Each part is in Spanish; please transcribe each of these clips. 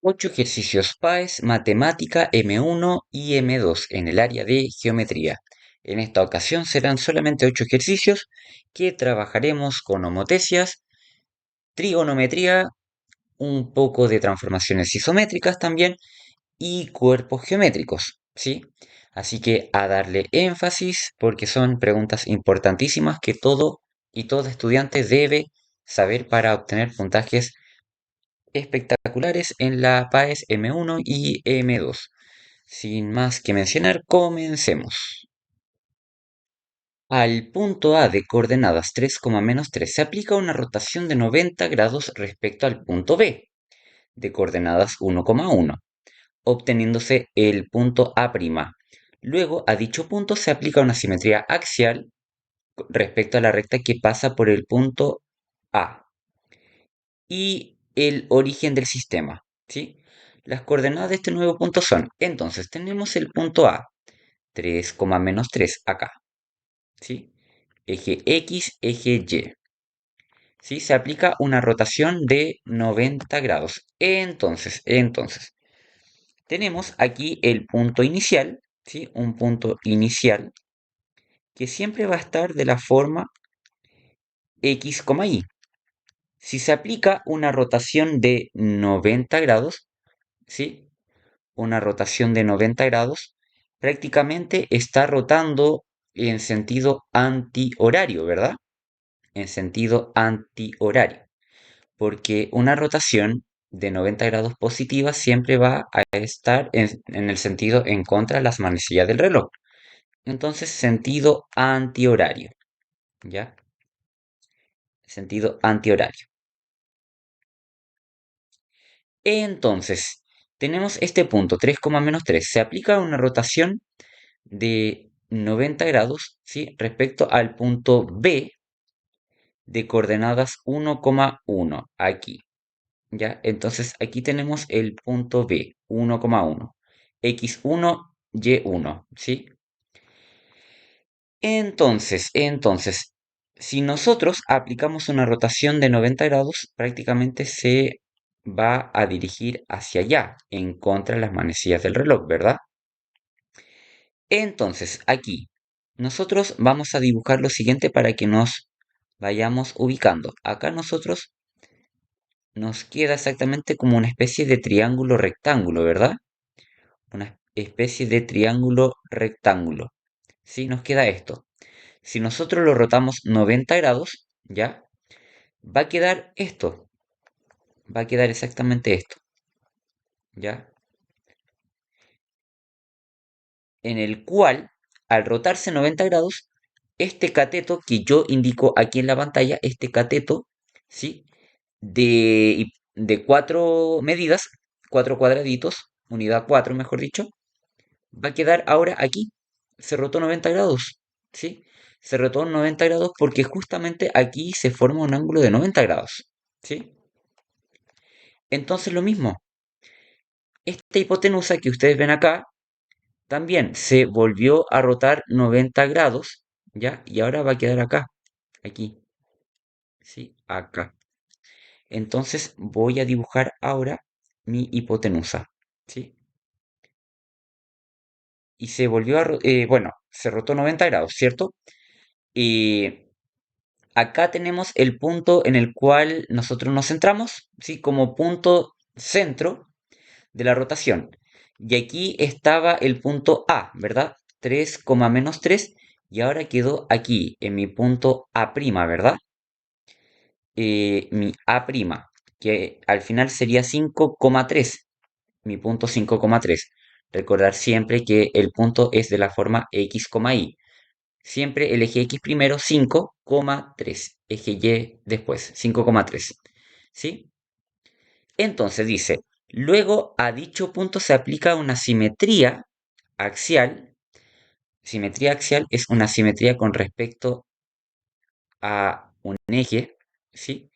8 ejercicios PAES, Matemática M1 y M2 en el área de Geometría. En esta ocasión serán solamente 8 ejercicios que trabajaremos con homotecias, trigonometría, un poco de transformaciones isométricas también y cuerpos geométricos, ¿sí? Así que a darle énfasis porque son preguntas importantísimas que todo y todo estudiante debe saber para obtener puntajes espectaculares en la PAES M1 y M2. Sin más que mencionar, comencemos. Al punto A de coordenadas 3, -3 se aplica una rotación de 90 grados respecto al punto B de coordenadas 1,1, obteniéndose el punto A'. Luego, a dicho punto se aplica una simetría axial respecto a la recta que pasa por el punto A y el origen del sistema, ¿sí? Las coordenadas de este nuevo punto son, entonces tenemos el punto A, 3, -3 acá, ¿sí? Eje X, eje Y, ¿sí? Se aplica una rotación de 90 grados. Entonces, tenemos aquí el punto inicial, ¿sí? Un punto inicial que siempre va a estar de la forma X, Y. Si se aplica una rotación de 90 grados, ¿sí? Una rotación de 90 grados, prácticamente está rotando en sentido antihorario, ¿verdad? En sentido antihorario, porque una rotación de 90 grados positiva siempre va a estar en el sentido en contra de las manecillas del reloj. Entonces, sentido antihorario, ¿ya? Sentido antihorario. Entonces, tenemos este punto, 3, -3. Se aplica una rotación de 90 grados, ¿sí? Respecto al punto B de coordenadas 1,1, aquí, ¿ya? Entonces aquí tenemos el punto B, 1,1, x1, y1, ¿sí? Entonces, si nosotros aplicamos una rotación de 90 grados, prácticamente se va a dirigir hacia allá, en contra de las manecillas del reloj, ¿verdad? Entonces, aquí, nosotros vamos a dibujar lo siguiente para que nos vayamos ubicando. Acá nosotros nos queda exactamente como una especie de triángulo rectángulo, ¿verdad? Una especie de triángulo rectángulo. ¿Sí? Nos queda esto. Si nosotros lo rotamos 90 grados, ¿ya? Va a quedar esto. Va a quedar exactamente esto, ¿ya? En el cual, al rotarse 90 grados, este cateto que yo indico aquí en la pantalla, este cateto, ¿sí? De cuatro medidas, cuatro cuadraditos, unidad 4 mejor dicho, va a quedar ahora aquí. Se rotó 90 grados, ¿sí? Se rotó 90 grados porque justamente aquí se forma un ángulo de 90 grados, ¿sí? Entonces lo mismo, esta hipotenusa que ustedes ven acá también se volvió a rotar 90 grados, ¿ya? Y ahora va a quedar acá, aquí, ¿sí? Acá. Entonces voy a dibujar ahora mi hipotenusa, ¿sí? Y se volvió a, bueno, se rotó 90 grados, ¿cierto? Y acá tenemos el punto en el cual nosotros nos centramos, ¿sí? Como punto centro de la rotación. Y aquí estaba el punto A, ¿verdad? 3, -3. Y ahora quedó aquí, en mi punto A', ¿verdad? Mi A', que al final sería 5,3. Mi punto 5,3. Recordar siempre que el punto es de la forma X, Y. Siempre el eje X primero, 5,3. Eje Y después, 5,3. ¿Sí? Entonces dice, luego a dicho punto se aplica una simetría axial. Simetría axial es una simetría con respecto a un eje, ¿sí?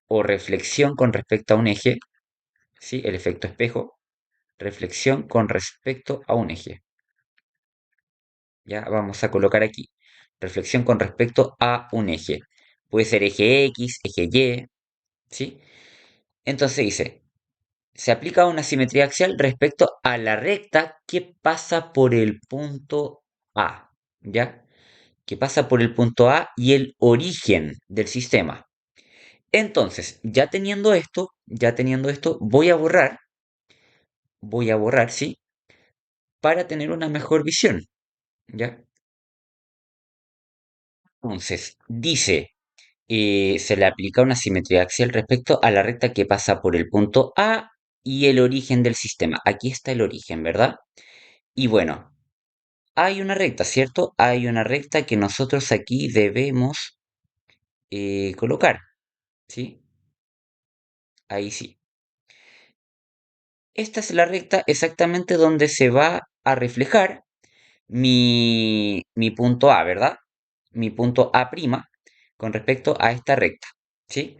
O reflexión con respecto a un eje, ¿sí? El efecto espejo. Reflexión con respecto a un eje. Ya vamos a colocar aquí. Reflexión con respecto a un eje. Puede ser eje X, eje Y, ¿sí? Entonces dice, se aplica una simetría axial respecto a la recta que pasa por el punto A, ¿ya? Que pasa por el punto A y el origen del sistema. Entonces, ya teniendo esto, voy a borrar, ¿sí? Para tener una mejor visión, ¿ya? Entonces, dice, se le aplica una simetría axial respecto a la recta que pasa por el punto A y el origen del sistema. Aquí está el origen, ¿verdad? Y bueno, hay una recta, ¿cierto? Hay una recta que nosotros aquí debemos colocar, ¿sí? Ahí sí. Esta es la recta exactamente donde se va a reflejar mi punto A, ¿verdad? Mi punto A' con respecto a esta recta, ¿sí?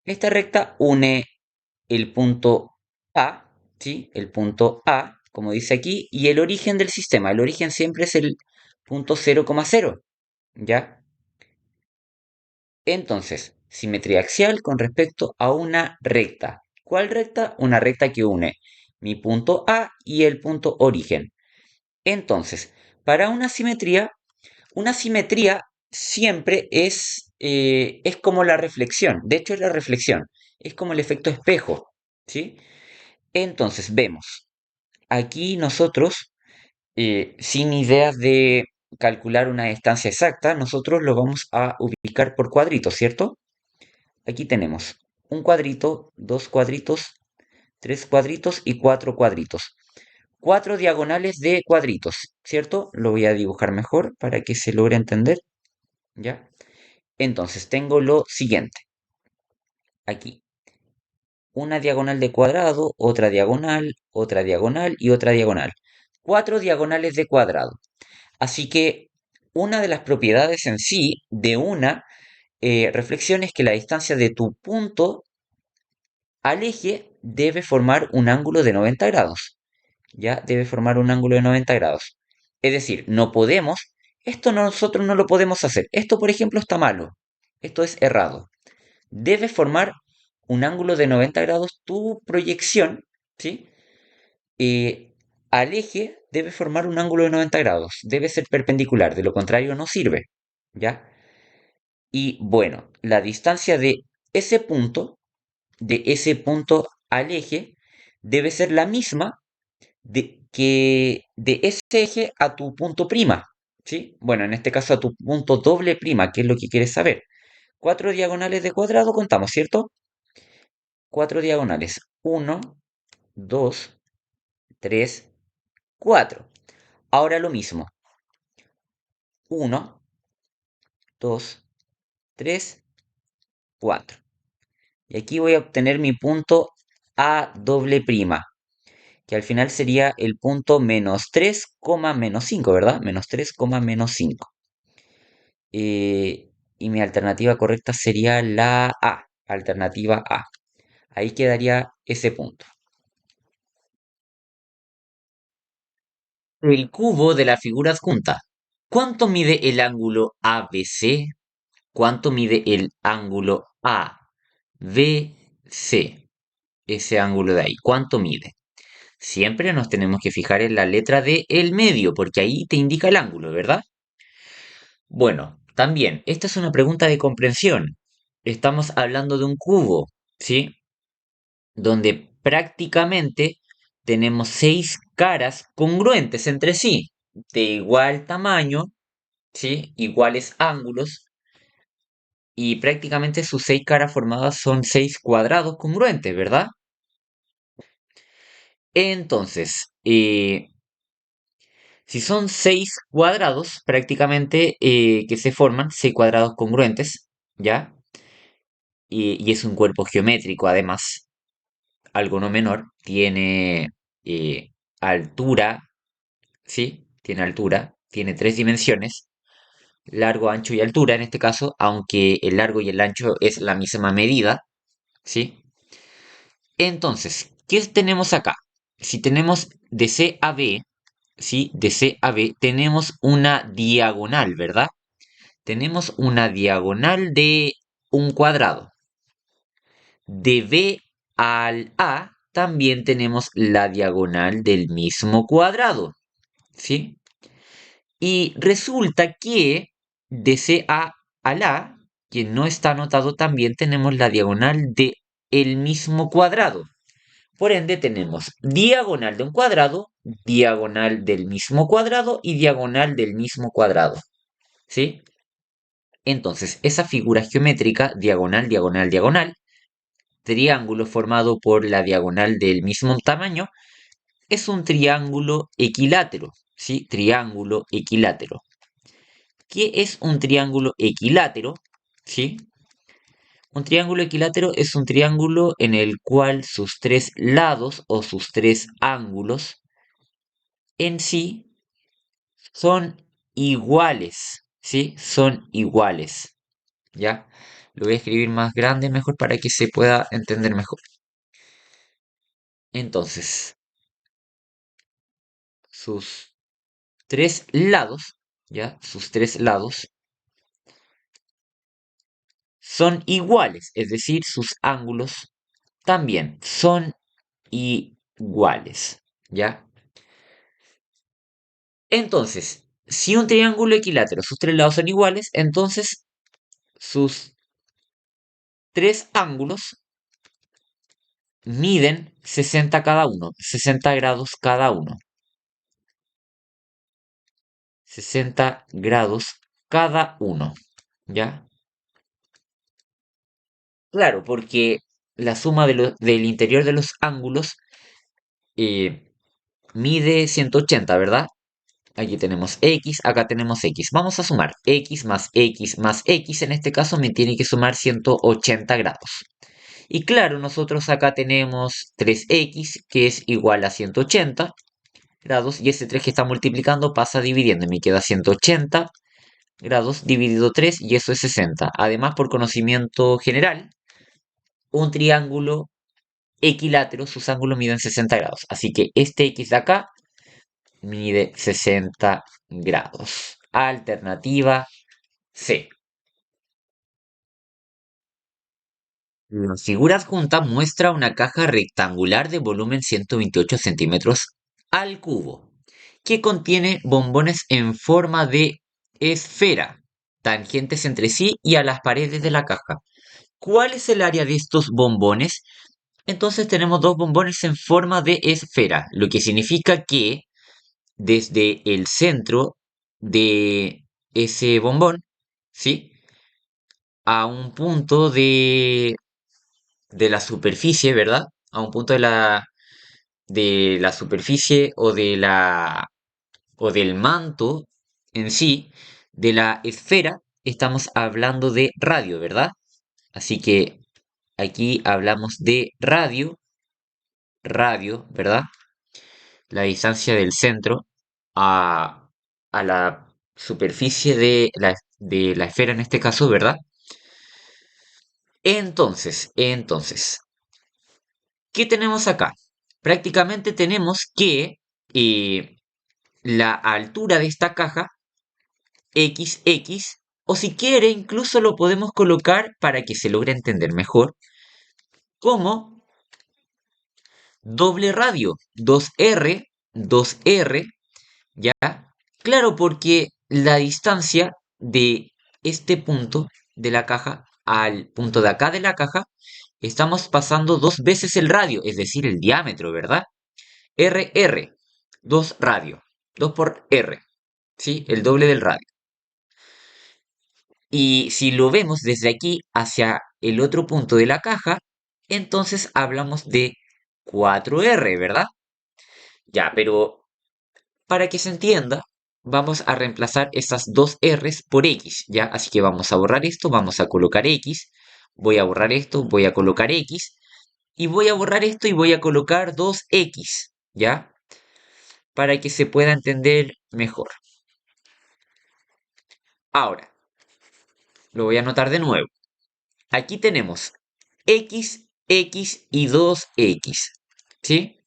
Esta recta une el punto A, ¿sí? El punto A, como dice aquí, y el origen del sistema. El origen siempre es el punto 0,0, ¿ya? Entonces, simetría axial con respecto a una recta. ¿Cuál recta? Una recta que une mi punto A y el punto origen. Entonces, para una simetría siempre es como la reflexión. De hecho, es la reflexión. Es como el efecto espejo, ¿sí? Entonces, vemos. Aquí nosotros, sin ideas de calcular una distancia exacta, nosotros lo vamos a ubicar por cuadritos, ¿cierto? Aquí tenemos un cuadrito, dos cuadritos, tres cuadritos y cuatro cuadritos. Cuatro diagonales de cuadritos, ¿cierto? Lo voy a dibujar mejor para que se logre entender, ¿ya? Entonces tengo lo siguiente. Aquí, una diagonal de cuadrado, otra diagonal y otra diagonal. Cuatro diagonales de cuadrado. Así que una de las propiedades en sí de una reflexión es que la distancia de tu punto al eje debe formar un ángulo de 90 grados. Ya debe formar un ángulo de 90 grados. Es decir, no podemos, esto nosotros no lo podemos hacer. Esto, por ejemplo, está malo. Esto es errado. Debe formar un ángulo de 90 grados tu proyección, ¿sí? Eh, Al eje debe formar un ángulo de 90 grados. Debe ser perpendicular, de lo contrario no sirve, ¿ya? Y bueno, la distancia de ese punto al eje, debe ser la misma de ese eje a tu punto prima, ¿sí? Bueno, en este caso a tu punto doble prima, que es lo que quieres saber. Cuatro diagonales de cuadrado contamos, ¿cierto? Cuatro diagonales. Uno, dos, tres, cuatro. Ahora lo mismo. Uno, dos, tres, cuatro. Y aquí voy a obtener mi punto A doble prima, que al final sería el punto menos 3, menos 5, ¿verdad? Menos 3, menos 5. Y mi alternativa correcta sería la A, alternativa A. Ahí quedaría ese punto. El cubo de la figura adjunta. ¿Cuánto mide el ángulo ABC? ¿Cuánto mide el ángulo ABC? Ese ángulo de ahí, ¿cuánto mide? Siempre nos tenemos que fijar en la letra de el medio, porque ahí te indica el ángulo, ¿verdad? Bueno, también, esta es una pregunta de comprensión. Estamos hablando de un cubo, ¿sí? Donde prácticamente tenemos seis caras congruentes entre sí, de igual tamaño, ¿sí? Iguales ángulos, y prácticamente sus seis caras formadas son seis cuadrados congruentes, ¿verdad? Entonces, si son seis cuadrados, prácticamente que se forman, seis cuadrados congruentes, ¿ya? Y es un cuerpo geométrico, además, algo no menor, tiene altura, ¿sí? Tiene altura, tiene tres dimensiones, largo, ancho y altura en este caso, aunque el largo y el ancho es la misma medida, ¿sí? Entonces, ¿qué tenemos acá? Si tenemos de C a B, ¿sí? De C a B, tenemos una diagonal, ¿verdad? Tenemos una diagonal de un cuadrado. De B al A también tenemos la diagonal del mismo cuadrado, ¿sí? Y resulta que de CA a la, que no está anotado, también tenemos la diagonal de el mismo cuadrado. Por ende, tenemos diagonal de un cuadrado, diagonal del mismo cuadrado y diagonal del mismo cuadrado, ¿sí? Entonces, esa figura geométrica, diagonal, diagonal, diagonal, triángulo formado por la diagonal del mismo tamaño, es un triángulo equilátero, ¿sí? Triángulo equilátero. ¿Qué es un triángulo equilátero? ¿Sí? Un triángulo equilátero es un triángulo en el cual sus tres lados o sus tres ángulos en sí son iguales, ¿sí? Son iguales, ¿ya? Lo voy a escribir más grande mejor para que se pueda entender mejor. Entonces, sus tres lados, ¿ya? Sus tres lados son iguales, es decir, sus ángulos también son iguales, ¿ya? Entonces, si un triángulo equilátero, sus tres lados son iguales, entonces sus tres ángulos miden 60 cada uno, 60 grados cada uno, 60 grados cada uno, ¿ya? Claro, porque la suma del interior de los ángulos eh, mide 180, ¿verdad? Aquí tenemos X, acá tenemos X. Vamos a sumar X más X más X. En este caso me tiene que sumar 180 grados. Y claro, nosotros acá tenemos 3X, que es igual a 180 grados. Y ese 3 que está multiplicando pasa dividiendo. Y me queda 180 grados dividido 3 y eso es 60. Además, por conocimiento general, un triángulo equilátero, sus ángulos miden 60 grados. Así que este X de acá mide 60 grados. Alternativa C. La figura adjunta muestra una caja rectangular de volumen 128 centímetros al cubo, que contiene bombones en forma de esfera, tangentes entre sí y a las paredes de la caja. ¿Cuál es el área de estos bombones? Entonces tenemos dos bombones en forma de esfera, lo que significa que desde el centro de ese bombón, ¿sí? A un punto de la superficie, ¿verdad? A un punto de la superficie o del manto en sí, de la esfera, estamos hablando de radio, ¿verdad? Así que aquí hablamos de radio, ¿verdad? La distancia del centro a, a la superficie de la esfera en este caso, ¿verdad? Entonces, ¿qué tenemos acá? Prácticamente tenemos que la altura de esta caja, XX, o si quiere, incluso lo podemos colocar para que se logre entender mejor, como doble radio, 2R, ¿ya? Claro, porque la distancia de este punto de la caja al punto de acá de la caja, estamos pasando dos veces el radio, es decir, el diámetro, ¿verdad? R, 2 radio, 2 por R, ¿sí? El doble del radio. Y si lo vemos desde aquí hacia el otro punto de la caja, entonces hablamos de 4R, ¿verdad? Ya, pero para que se entienda, vamos a reemplazar estas dos R's por X, ¿ya? Así que vamos a borrar esto, vamos a colocar X, voy a borrar esto, voy a colocar X, y voy a borrar esto y voy a colocar 2X, ¿ya? Para que se pueda entender mejor. Ahora, lo voy a anotar de nuevo. Aquí tenemos X, X y 2X, ¿sí?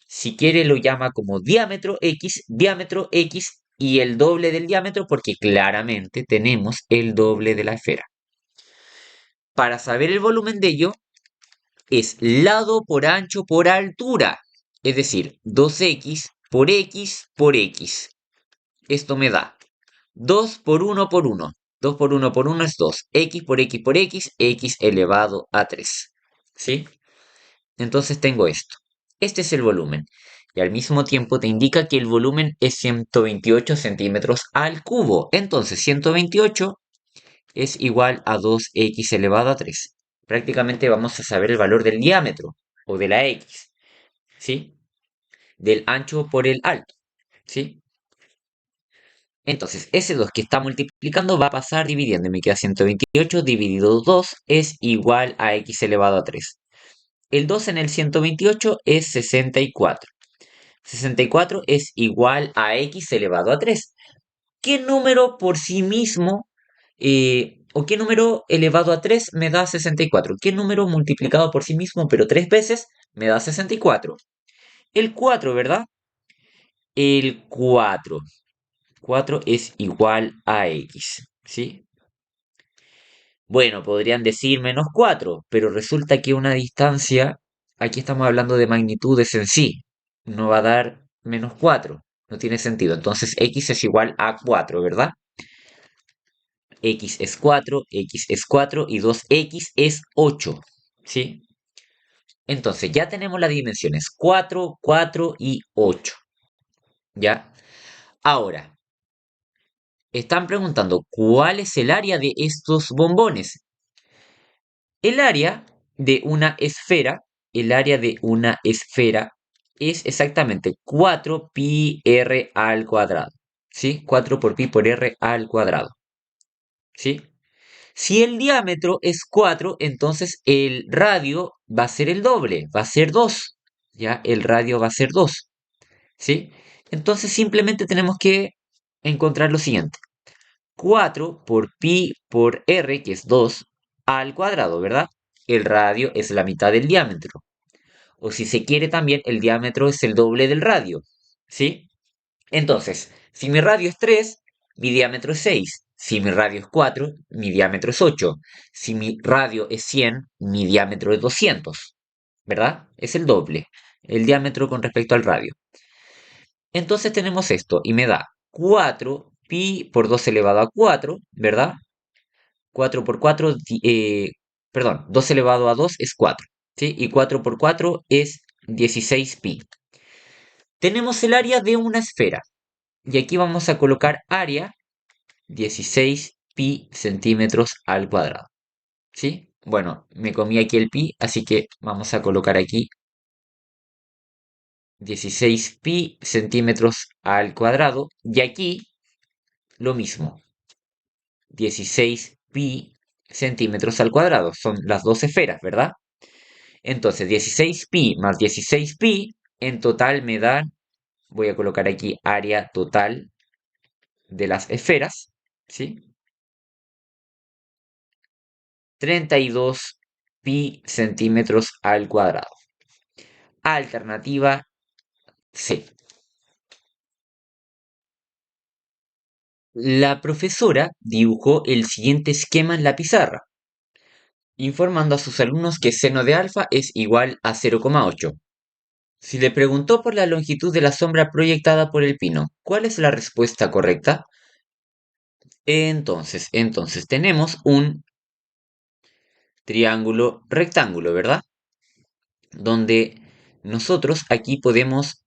Si quiere lo llama como diámetro X y el doble del diámetro porque claramente tenemos el doble de la esfera. Para saber el volumen de ello, es lado por ancho por altura. Es decir, 2x por x por x. Esto me da 2 por 1 por 1. 2 por 1 por 1 es 2. X por x por x, x elevado a 3. ¿Sí? Entonces tengo esto. Este es el volumen. Y al mismo tiempo te indica que el volumen es 128 centímetros al cubo. Entonces 128 es igual a 2x elevado a 3. Prácticamente vamos a saber el valor del diámetro o de la x. ¿Sí? Del ancho por el alto. ¿Sí? Entonces, ese 2 que está multiplicando va a pasar dividiendo. Y me queda 128 dividido 2 es igual a x elevado a 3. El 2 en el 128 es 64. 64 es igual a x elevado a 3. ¿Qué número por sí mismo o qué número elevado a 3 me da 64? ¿Qué número multiplicado por sí mismo pero 3 veces me da 64? El 4, ¿verdad? El 4. 4 es igual a x, ¿sí? Bueno, podrían decir menos 4, pero resulta que una distancia, aquí estamos hablando de magnitudes en sí, no va a dar menos 4, no tiene sentido. Entonces x es igual a 4, ¿verdad? X es 4 y 2x es 8, ¿sí? Entonces ya tenemos las dimensiones 4, 4 y 8, ¿ya? Ahora, están preguntando cuál es el área de estos bombones. El área de una esfera, el área de una esfera es exactamente 4 pi r al cuadrado, ¿sí? 4 por pi por r al cuadrado, ¿sí? Si el diámetro es 4, entonces el radio va a ser el doble, va a ser 2, ¿ya? El radio va a ser 2, ¿sí? Entonces simplemente tenemos que encontrar lo siguiente. 4 por pi por r, que es 2, al cuadrado, ¿verdad? El radio es la mitad del diámetro. O si se quiere también, el diámetro es el doble del radio, ¿sí? Entonces, si mi radio es 3, mi diámetro es 6. Si mi radio es 4, mi diámetro es 8. Si mi radio es 100, mi diámetro es 200, ¿verdad? Es el doble, el diámetro con respecto al radio. Entonces tenemos esto y me da 4 pi por 2 elevado a 4, ¿verdad? 4 por 4, perdón, 2 elevado a 2 es 4, ¿sí? Y 4 por 4 es 16 pi. Tenemos el área de una esfera. Y aquí vamos a colocar área 16 pi centímetros al cuadrado, ¿sí? Bueno, me comí aquí el pi, así que vamos a colocar aquí 16 pi centímetros al cuadrado. Y aquí lo mismo, 16 pi centímetros al cuadrado. Son las dos esferas, ¿verdad? Entonces, 16 pi más 16 pi en total me dan, voy a colocar aquí área total de las esferas, ¿sí? 32 pi centímetros al cuadrado. Alternativa C. La profesora dibujó el siguiente esquema en la pizarra, informando a sus alumnos que seno de alfa es igual a 0,8. Si le preguntó por la longitud de la sombra proyectada por el pino, ¿cuál es la respuesta correcta? Entonces tenemos un triángulo rectángulo, ¿verdad? Donde nosotros aquí podemos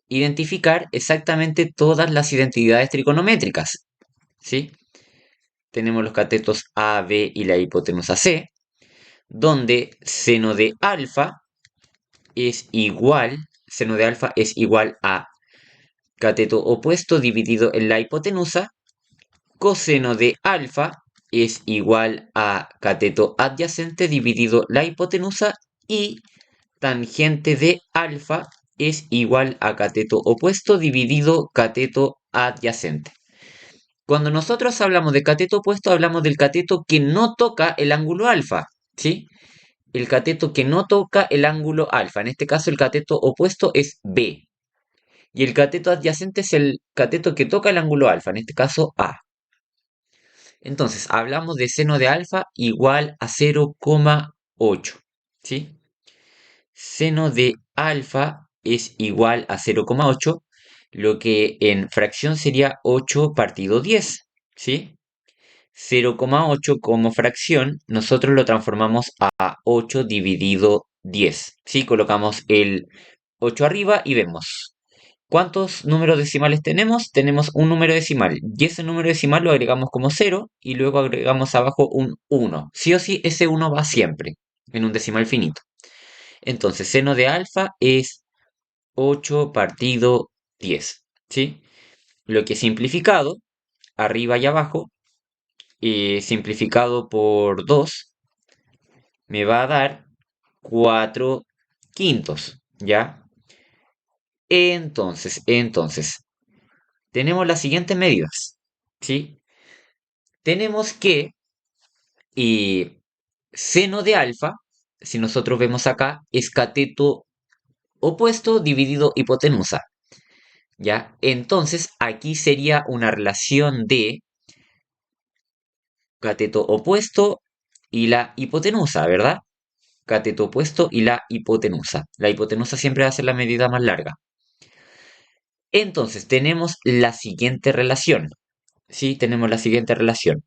identificar exactamente todas las identidades trigonométricas, ¿sí? Tenemos los catetos A, B y la hipotenusa C, donde seno de alfa es igual a cateto opuesto dividido en la hipotenusa, coseno de alfa es igual a cateto adyacente dividido la hipotenusa y tangente de alfa es igual a cateto opuesto dividido cateto adyacente. Cuando nosotros hablamos de cateto opuesto, hablamos del cateto que no toca el ángulo alfa, ¿sí? El cateto que no toca el ángulo alfa. En este caso, el cateto opuesto es B. Y el cateto adyacente es el cateto que toca el ángulo alfa, en este caso A. Entonces, hablamos de seno de alfa igual a 0,8. 8, ¿sí? Seno de alfa es igual a 0,8, lo que en fracción sería 8 partido 10, ¿sí? 0,8 como fracción, nosotros lo transformamos a 8 dividido 10, ¿sí? Colocamos el 8 arriba y vemos. ¿Cuántos números decimales tenemos? Tenemos un número decimal y ese número decimal lo agregamos como 0 y luego agregamos abajo un 1. Sí o sí, ese 1 va siempre en un decimal finito. Entonces, seno de alfa es 8 partido 10, ¿sí? Lo que simplificado, arriba y abajo, simplificado por 2, me va a dar 4 quintos, ¿ya? Entonces, tenemos las siguientes medidas, ¿sí? Tenemos que seno de alfa, si nosotros vemos acá, es cateto opuesto dividido hipotenusa, ¿ya? Entonces, aquí sería una relación de cateto opuesto y la hipotenusa, ¿verdad? Cateto opuesto y la hipotenusa. La hipotenusa siempre va a ser la medida más larga. Entonces, tenemos la siguiente relación, ¿sí? Tenemos la siguiente relación.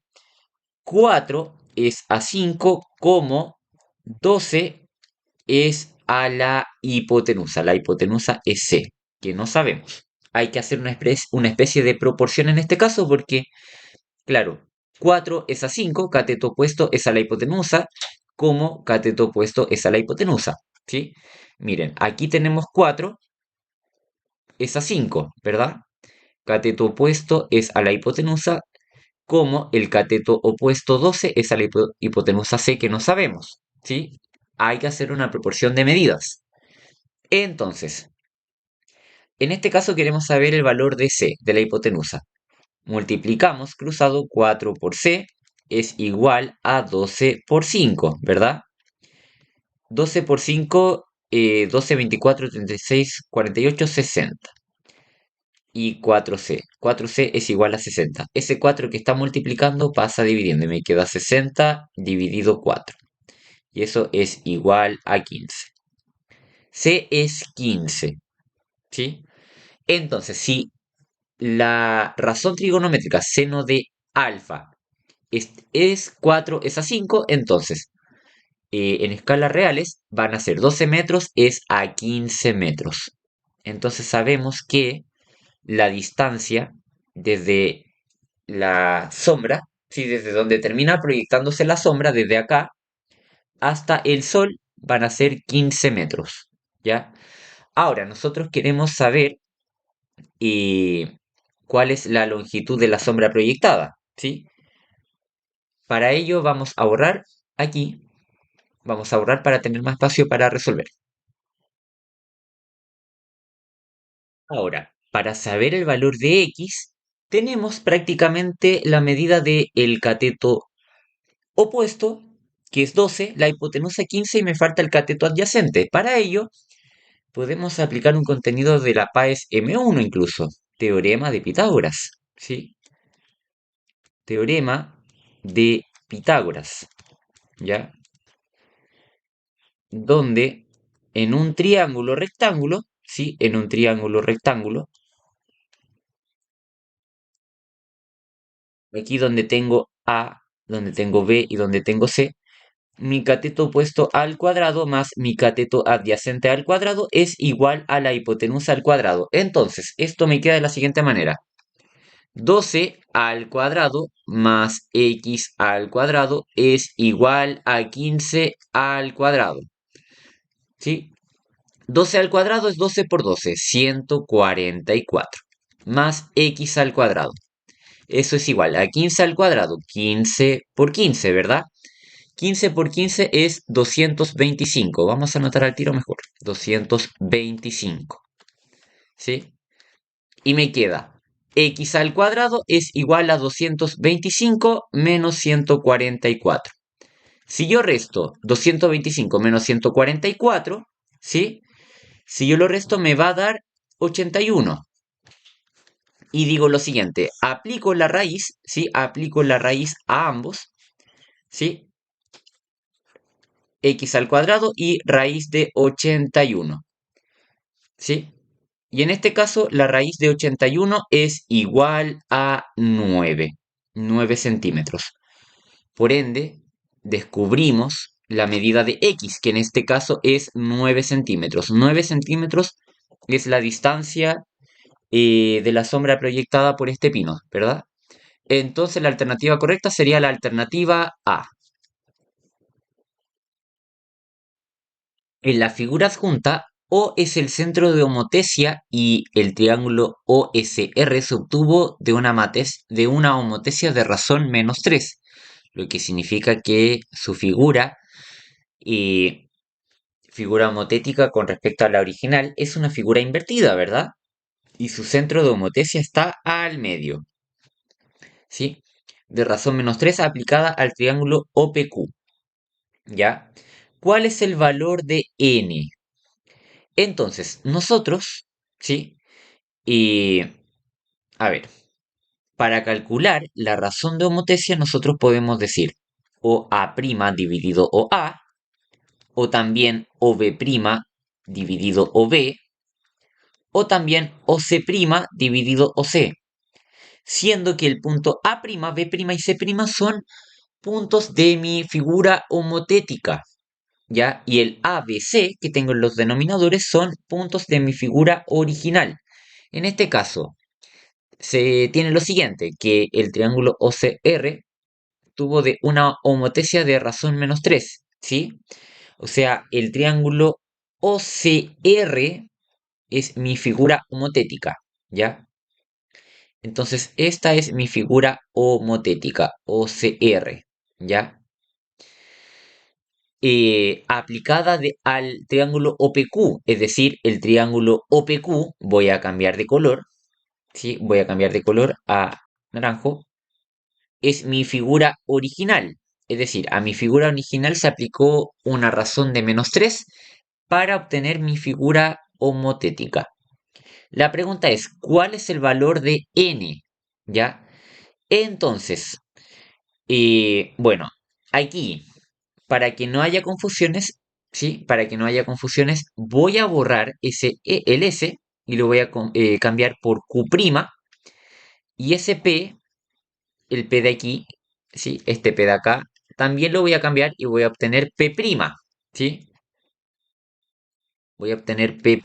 4 es a 5 como 12 es a la hipotenusa. La hipotenusa es C, que no sabemos. Hay que hacer una especie de proporción en este caso porque, claro, 4 es a 5, cateto opuesto es a la hipotenusa, como cateto opuesto es a la hipotenusa. ¿Sí? Miren, aquí tenemos 4 es a 5, ¿verdad? Cateto opuesto es a la hipotenusa, como el cateto opuesto 12 es a la hipotenusa C que no sabemos, ¿sí? Hay que hacer una proporción de medidas. Entonces, en este caso queremos saber el valor de C, de la hipotenusa. Multiplicamos cruzado 4 por C es igual a 12 por 5, ¿verdad? 12 por 5, 12, 24, 36, 48, 60. Y 4C. 4C es igual a 60. Ese 4 que está multiplicando pasa dividiendo y me queda 60 dividido 4. Y eso es igual a 15. C es 15. ¿Sí? Entonces, si la razón trigonométrica seno de alfa es 4 es a 5, entonces en escalas reales van a ser 12 metros es a 15 metros. Entonces sabemos que la distancia desde la sombra, ¿sí? Desde donde termina proyectándose la sombra, desde acá hasta el sol, van a ser 15 metros, ¿ya? Ahora, nosotros queremos saber cuál es la longitud de la sombra proyectada, ¿sí? Para ello vamos a borrar aquí, vamos a borrar para tener más espacio para resolver. Ahora, para saber el valor de x, tenemos prácticamente la medida del cateto opuesto, que es 12, la hipotenusa 15 y me falta el cateto adyacente. Para ello, podemos aplicar un contenido de la PAES M1 incluso, teorema de Pitágoras, ¿sí? Teorema de Pitágoras, ¿ya? Donde en un triángulo rectángulo, ¿sí? En un triángulo rectángulo, aquí donde tengo A, donde tengo B y donde tengo C, mi cateto opuesto al cuadrado más mi cateto adyacente al cuadrado es igual a la hipotenusa al cuadrado. Entonces, esto me queda de la siguiente manera. 12 al cuadrado más x al cuadrado es igual a 15 al cuadrado. ¿Sí? 12 al cuadrado es 12 por 12, 144. Más x al cuadrado. Eso es igual a 15 al cuadrado, 15 por 15, ¿verdad? 15 por 15 es 225. Vamos a anotar al tiro mejor. 225. ¿Sí? Y me queda x al cuadrado es igual a 225 menos 144. Si yo resto 225 menos 144, ¿sí? Si yo lo resto me va a dar 81. Y digo lo siguiente, aplico la raíz, ¿sí? Aplico la raíz a ambos, ¿sí? x al cuadrado y raíz de 81. ¿Sí? Y en este caso, la raíz de 81 es igual a 9 centímetros. Por ende, descubrimos la medida de x, que en este caso es 9 centímetros. 9 centímetros es la distancia de la sombra proyectada por este pino, ¿verdad? Entonces la alternativa correcta sería la alternativa A. En la figura adjunta, O es el centro de homotesia y el triángulo OSR se obtuvo de una homotesia de razón -3, lo que significa que su eh, figura homotética con respecto a la original, es una figura invertida, ¿verdad? Y su centro de homotesia está al medio, ¿sí? De razón -3 aplicada al triángulo OPQ, ¿ya? ¿Cuál es el valor de n? Entonces, nosotros, ¿sí? Y, a ver, para calcular la razón de homotesia, nosotros podemos decir OA' dividido OA, o también OB' dividido OB, o también OC' dividido OC, siendo que el punto A', B' y C' son puntos de mi figura homotética, ¿ya? Y el ABC que tengo en los denominadores son puntos de mi figura original. En este caso, se tiene lo siguiente, que el triángulo OCR tuvo de una homotesia de razón -3, ¿sí? O sea, el triángulo OCR es mi figura homotética, ¿ya? Entonces, esta es mi figura homotética, OCR, ¿ya? Aplicada al triángulo OPQ, es decir, el triángulo OPQ, voy a cambiar de color, ¿sí? Voy a cambiar de color a naranjo, es mi figura original. Es decir, a mi figura original se aplicó una razón de -3 para obtener mi figura homotética. La pregunta es, ¿cuál es el valor de n? ¿Ya? Entonces, bueno, aquí, para que no haya confusiones, ¿sí? Para que no haya confusiones, voy a borrar el S y lo voy a cambiar por Q', y ese P, el P de aquí, ¿sí? Este P de acá, también lo voy a cambiar y voy a obtener P', ¿sí? Voy a obtener P'.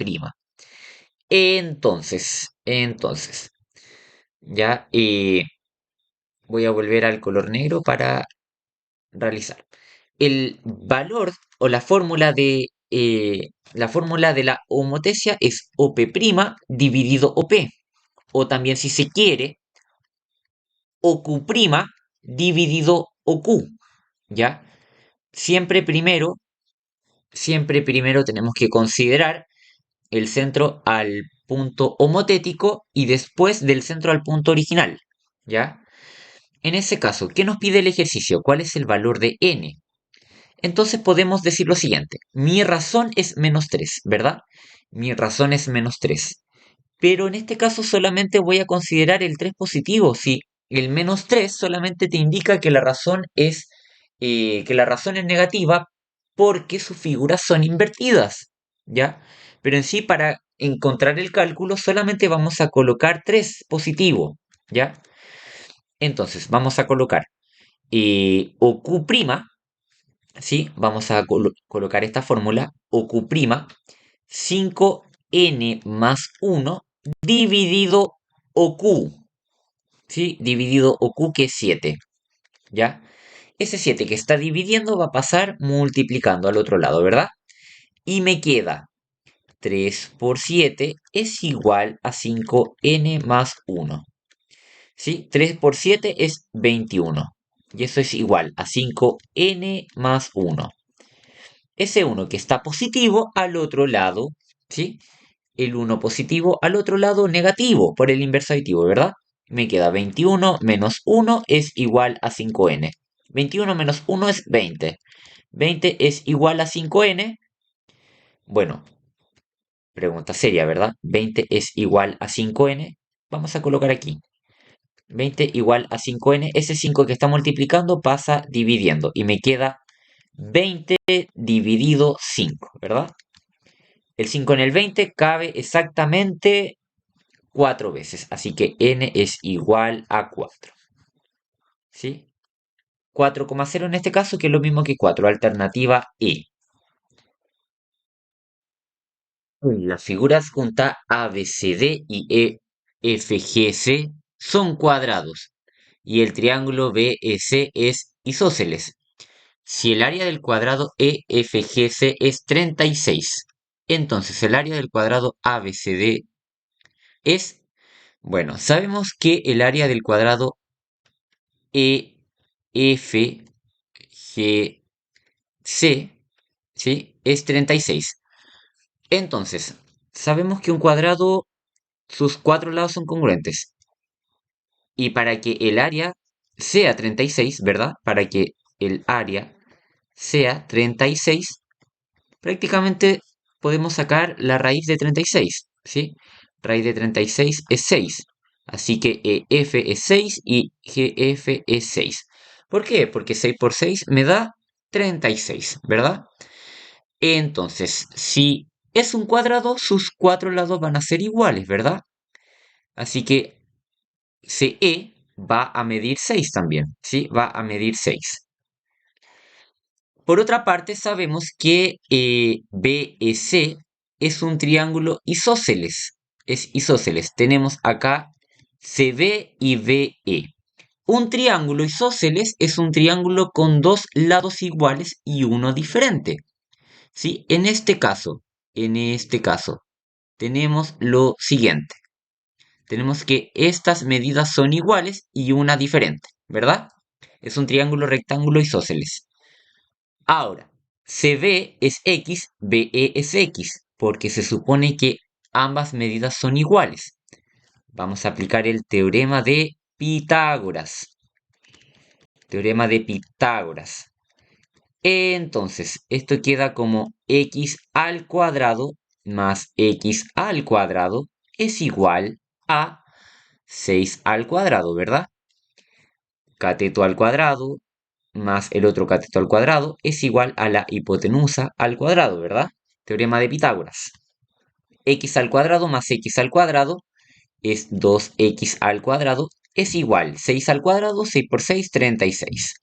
Entonces, ya voy a volver al color negro para realizar. El valor o la fórmula de la homotesia es OP' dividido OP. O también, si se quiere, OQ' dividido OQ. ¿Ya? Siempre primero, siempre primero tenemos que considerar el centro al punto homotético y después del centro al punto original. ¿Ya? En ese caso, ¿qué nos pide el ejercicio? ¿Cuál es el valor de n? Entonces podemos decir lo siguiente. Mi razón es -3, ¿verdad? Mi razón es -3. Pero en este caso solamente voy a considerar el 3 positivo. Si el -3 solamente te indica que la razón es negativa porque sus figuras son invertidas, ¿ya? Pero en sí, para encontrar el cálculo, solamente vamos a colocar 3 positivo, ¿ya? Entonces, vamos a colocar OQ', ¿sí? Vamos a colocar esta fórmula, OQ', 5n más 1 dividido OQ, ¿sí? Dividido OQ, que es 7, ¿ya? Ese 7 que está dividiendo va a pasar multiplicando al otro lado, ¿verdad? Y me queda 3 por 7 es igual a 5n más 1, ¿sí? 3 por 7 es 21. Y eso es igual a 5n más 1. Ese 1 que está positivo al otro lado, ¿sí? El 1 positivo al otro lado negativo por el inverso aditivo, ¿verdad? Me queda 21 menos 1 es igual a 5n. 21 menos 1 es 20. 20 es igual a 5n. Bueno, pregunta seria, ¿verdad? 20 es igual a 5n. Vamos a colocar aquí. 20 igual a 5n. Ese 5 que está multiplicando pasa dividiendo y me queda 20 dividido 5, ¿verdad? El 5 en el 20 cabe exactamente 4 veces, así que n es igual a 4, ¿sí? 4,0 en este caso, que es lo mismo que 4, alternativa E. Las figuras junta ABCD y EFGC son cuadrados y el triángulo BEC es isósceles. Si el área del cuadrado EFGC es 36, entonces el área del cuadrado ABCD es, bueno, sabemos que el área del cuadrado EFGC, ¿sí? Es 36. Entonces, sabemos que un cuadrado, sus cuatro lados son congruentes. Y para que el área sea 36, ¿verdad? Para que el área sea 36, prácticamente podemos sacar la raíz de 36, ¿sí? Raíz de 36 es 6. Así que EF es 6 y GF es 6. ¿Por qué? Porque 6 por 6 me da 36, ¿verdad? Entonces, si es un cuadrado, sus cuatro lados van a ser iguales, ¿verdad? Así que CE va a medir 6 también, ¿sí? Va a medir 6. Por otra parte, sabemos que BEC es un triángulo isósceles. Es isósceles. Tenemos acá CB y BE. Un triángulo isósceles es un triángulo con dos lados iguales y uno diferente. ¿Sí? En este caso, tenemos lo siguiente. Tenemos que estas medidas son iguales y una diferente, ¿verdad? Es un triángulo rectángulo isósceles. Ahora, CB es X, BE es X, porque se supone que ambas medidas son iguales. Vamos a aplicar el teorema de Pitágoras. Teorema de Pitágoras. Entonces, esto queda como x al cuadrado más x al cuadrado es igual a 6 al cuadrado, ¿verdad? Cateto al cuadrado más el otro cateto al cuadrado es igual a la hipotenusa al cuadrado, ¿verdad? Teorema de Pitágoras. X al cuadrado más x al cuadrado es 2x al cuadrado es igual 6 al cuadrado, 6 por 6, 36.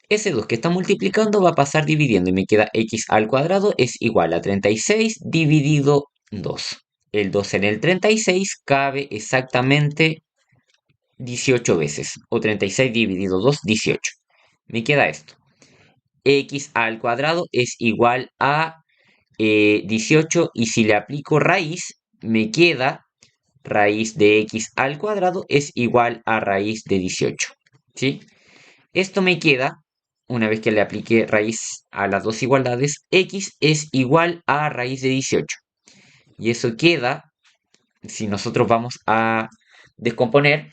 Ese 2 que está multiplicando va a pasar dividiendo y me queda x al cuadrado es igual a 36 dividido 2. El 2 en el 36 cabe exactamente 18 veces, o 36 dividido 2, 18. Me queda esto. X al cuadrado es igual a 18 y si le aplico raíz, me queda raíz de x al cuadrado es igual a raíz de 18. ¿Sí? Esto me queda, una vez que le aplique raíz a las dos igualdades, x es igual a raíz de 18. Y eso queda, si nosotros vamos a descomponer,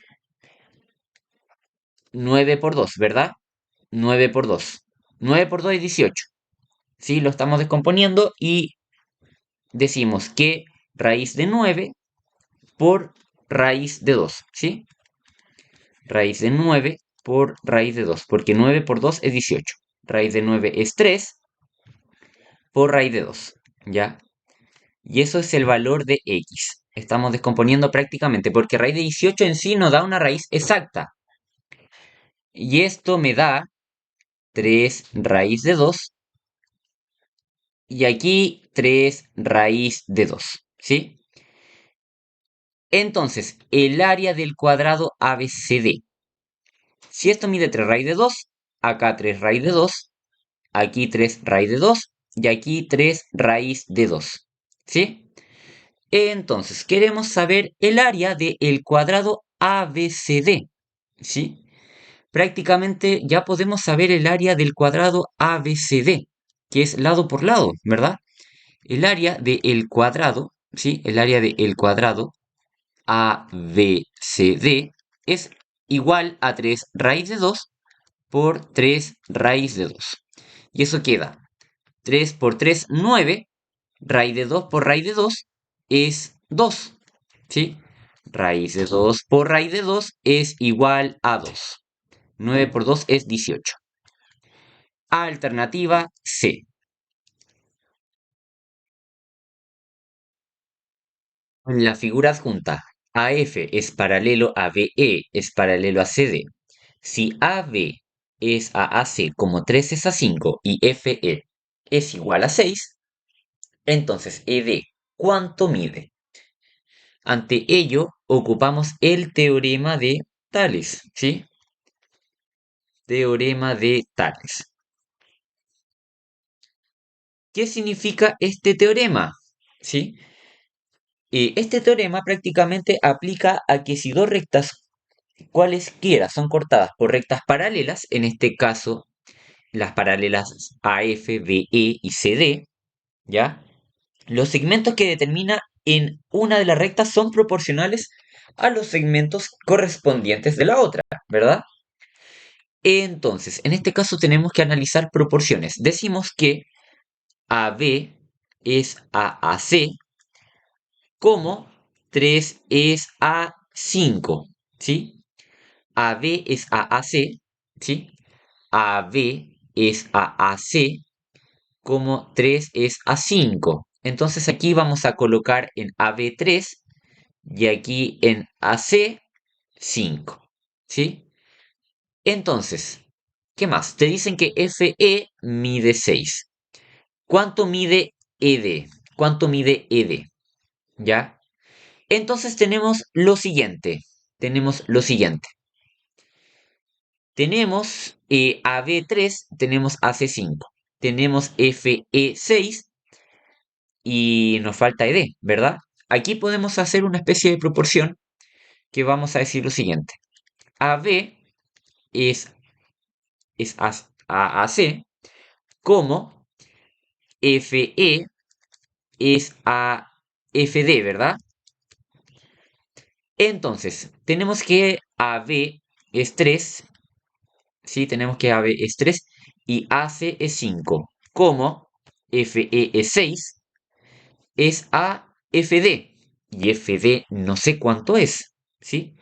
9 por 2, ¿verdad? 9 por 2. 9 por 2 es 18. ¿Sí? Lo estamos descomponiendo y decimos que raíz de 9 por raíz de 2, ¿sí? Raíz de 9 por raíz de 2, porque 9 por 2 es 18. Raíz de 9 es 3 por raíz de 2, ¿ya? Y eso es el valor de x. Estamos descomponiendo prácticamente, porque raíz de 18 en sí nos da una raíz exacta. Y esto me da 3 raíz de 2, y aquí 3 raíz de 2, ¿sí? Entonces, el área del cuadrado ABCD. Si esto mide 3 raíz de 2, acá 3 raíz de 2, aquí 3 raíz de 2 y aquí 3 raíz de 2. ¿Sí? Entonces, queremos saber el área del cuadrado ABCD. ¿Sí? Prácticamente ya podemos saber el área del cuadrado ABCD, que es lado por lado, ¿verdad? El área del cuadrado, ¿sí? El área del cuadrado ABCD es igual a 3 raíz de 2 por 3 raíz de 2. Y eso queda 3 por 3, 9. Raíz de 2 por raíz de 2 es 2. ¿Sí? Raíz de 2 por raíz de 2 es igual a 2. 9 por 2 es 18. Alternativa C. En la figura adjunta, AF es paralelo a BE es paralelo a CD. Si AB es a AC como 3 es a 5 y FE es igual a 6, entonces ED, ¿cuánto mide? Ante ello, ocupamos el teorema de Tales, ¿sí? Teorema de Tales. ¿Qué significa este teorema? ¿Sí? Este teorema prácticamente aplica a que si dos rectas cualesquiera son cortadas por rectas paralelas, en este caso las paralelas AF, BE y CD, ¿ya? Los segmentos que determina en una de las rectas son proporcionales a los segmentos correspondientes de la otra, ¿verdad? Entonces, en este caso tenemos que analizar proporciones. Decimos que AB es a AC como 3 es a 5, ¿sí? AB es a AC, ¿sí? AB es a AC como 3 es a 5. Entonces aquí vamos a colocar en AB 3 y aquí en AC 5, ¿sí? Entonces, ¿qué más? Te dicen que FE mide 6. ¿Cuánto mide ED? ¿Cuánto mide ED? ¿Ya? Entonces tenemos lo siguiente. Tenemos lo siguiente. Tenemos AB3, tenemos AC5. Tenemos FE6 y nos falta ED, ¿verdad? Aquí podemos hacer una especie de proporción que vamos a decir lo siguiente. AB es AAC como FE es a FD, ¿verdad? Entonces, tenemos que AB es 3, ¿sí? Tenemos que AB es 3 y AC es 5, como FE es 6, es a FD. Y FD no sé cuánto es, ¿sí?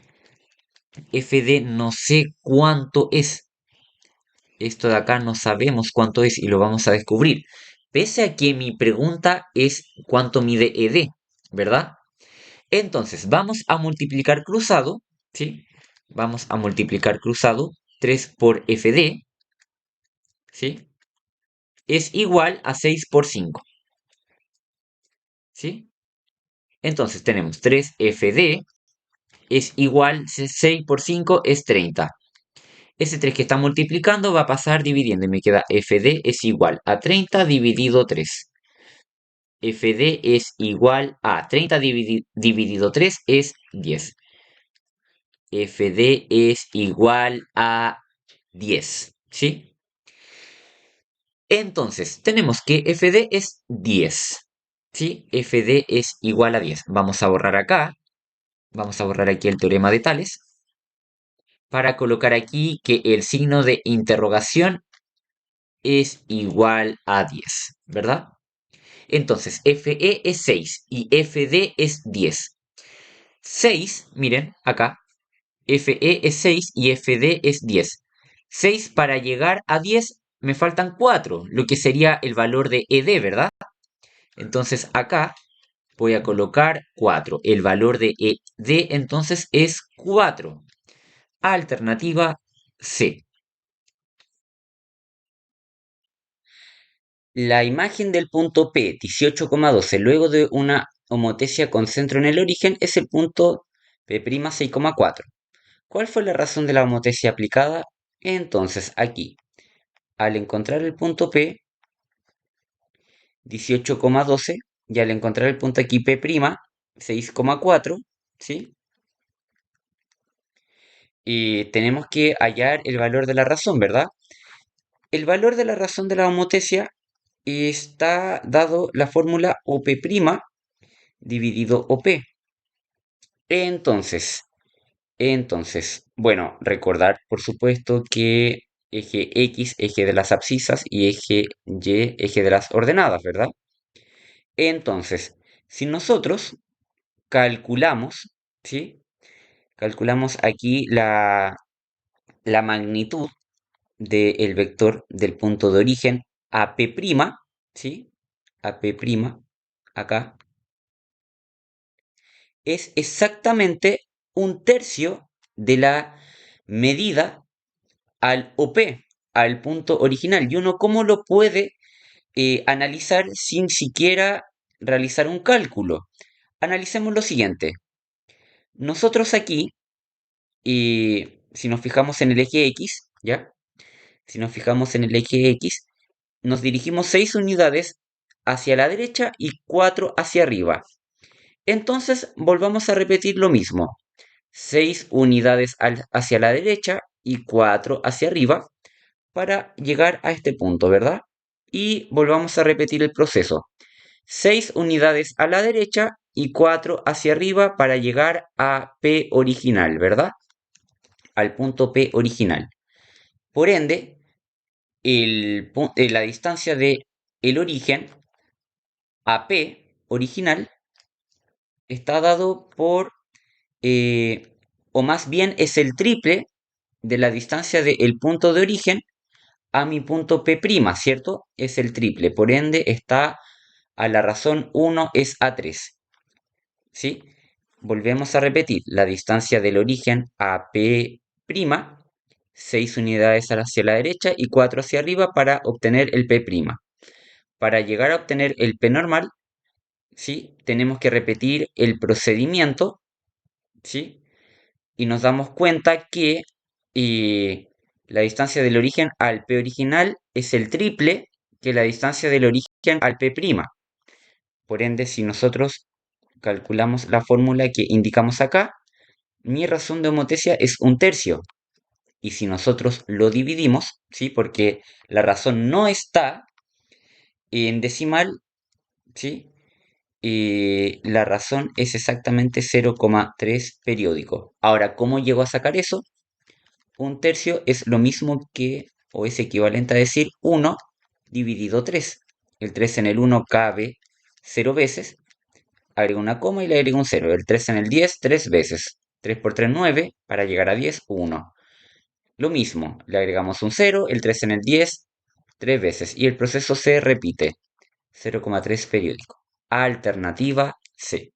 FD no sé cuánto es. Esto de acá no sabemos cuánto es y lo vamos a descubrir. Pese a que mi pregunta es cuánto mide ED, ¿verdad? Entonces, vamos a multiplicar cruzado, ¿sí? Vamos a multiplicar cruzado 3 por FD, ¿sí? Es igual a 6 por 5, ¿sí? Entonces tenemos 3FD es igual, 6 por 5 es 30. Ese 3 que está multiplicando va a pasar dividiendo y me queda FD es igual a 30 dividido 3. FD es igual a 30 dividido 3 es 10. FD es igual a 10, ¿sí? Entonces, tenemos que FD es 10, ¿sí? FD es igual a 10. Vamos a borrar acá, vamos a borrar aquí el teorema de Tales, para colocar aquí que el signo de interrogación es igual a 10, ¿verdad? Entonces, FE es 6 y FD es 10. 6, miren, acá, FE es 6 y FD es 10. 6 para llegar a 10 me faltan 4, lo que sería el valor de ED, ¿verdad? Entonces acá voy a colocar 4. El valor de ED entonces es 4. Alternativa C. La imagen del punto P 18,12 luego de una homotesia con centro en el origen es el punto P' 6,4. ¿Cuál fue la razón de la homotesia aplicada? Entonces aquí, al encontrar el punto P 18,12 y al encontrar el punto aquí P' 6,4, ¿sí? Y tenemos que hallar el valor de la razón, ¿verdad? El valor de la razón de la homotesia está dado la fórmula OP' dividido OP. Entonces, bueno, recordar por supuesto que eje X, eje de las abscisas y eje Y, eje de las ordenadas, ¿verdad? Entonces, si nosotros calculamos, ¿sí? Calculamos aquí la magnitud, del vector del punto de origen AP', ¿sí? AP', acá, es exactamente un tercio de la medida al OP, al punto original. Y uno, ¿cómo lo puede analizar sin siquiera realizar un cálculo? Analicemos lo siguiente. Nosotros aquí, si nos fijamos en el eje X, ¿ya? Si nos fijamos en el eje X, nos dirigimos 6 unidades hacia la derecha y 4 hacia arriba. Entonces, volvamos a repetir lo mismo. 6 unidades hacia la derecha y 4 hacia arriba para llegar a este punto, ¿verdad? Y volvamos a repetir el proceso. 6 unidades a la derecha y 4 hacia arriba para llegar a P original, ¿verdad? Al punto P original. Por ende, la distancia de el origen a P original está dado por, o más bien es el triple de la distancia del punto de origen a mi punto P', ¿cierto? Es el triple, por ende está a la razón 1 es A3, ¿sí? Volvemos a repetir, la distancia del origen a P', 6 unidades hacia la derecha y 4 hacia arriba para obtener el P'. Para llegar a obtener el P normal, ¿sí? Tenemos que repetir el procedimiento, ¿sí? Y nos damos cuenta que la distancia del origen al P original es el triple que la distancia del origen al P'. Por ende, si nosotros calculamos la fórmula que indicamos acá, mi razón de homotesia es un tercio. Y si nosotros lo dividimos, ¿sí? Porque la razón no está en decimal, ¿sí? La razón es exactamente 0,3 periódico. Ahora, ¿cómo llego a sacar eso? Un tercio es lo mismo que, o es equivalente a decir 1 dividido 3. El 3 en el 1 cabe 0 veces. Agrego una coma y le agrego un 0. El 3 en el 10, 3 veces. 3 por 3, 9. Para llegar a 10, 1. Lo mismo, le agregamos un 0. El 3 en el 10, 3 veces. Y el proceso se repite. 0,3 periódico. Alternativa C.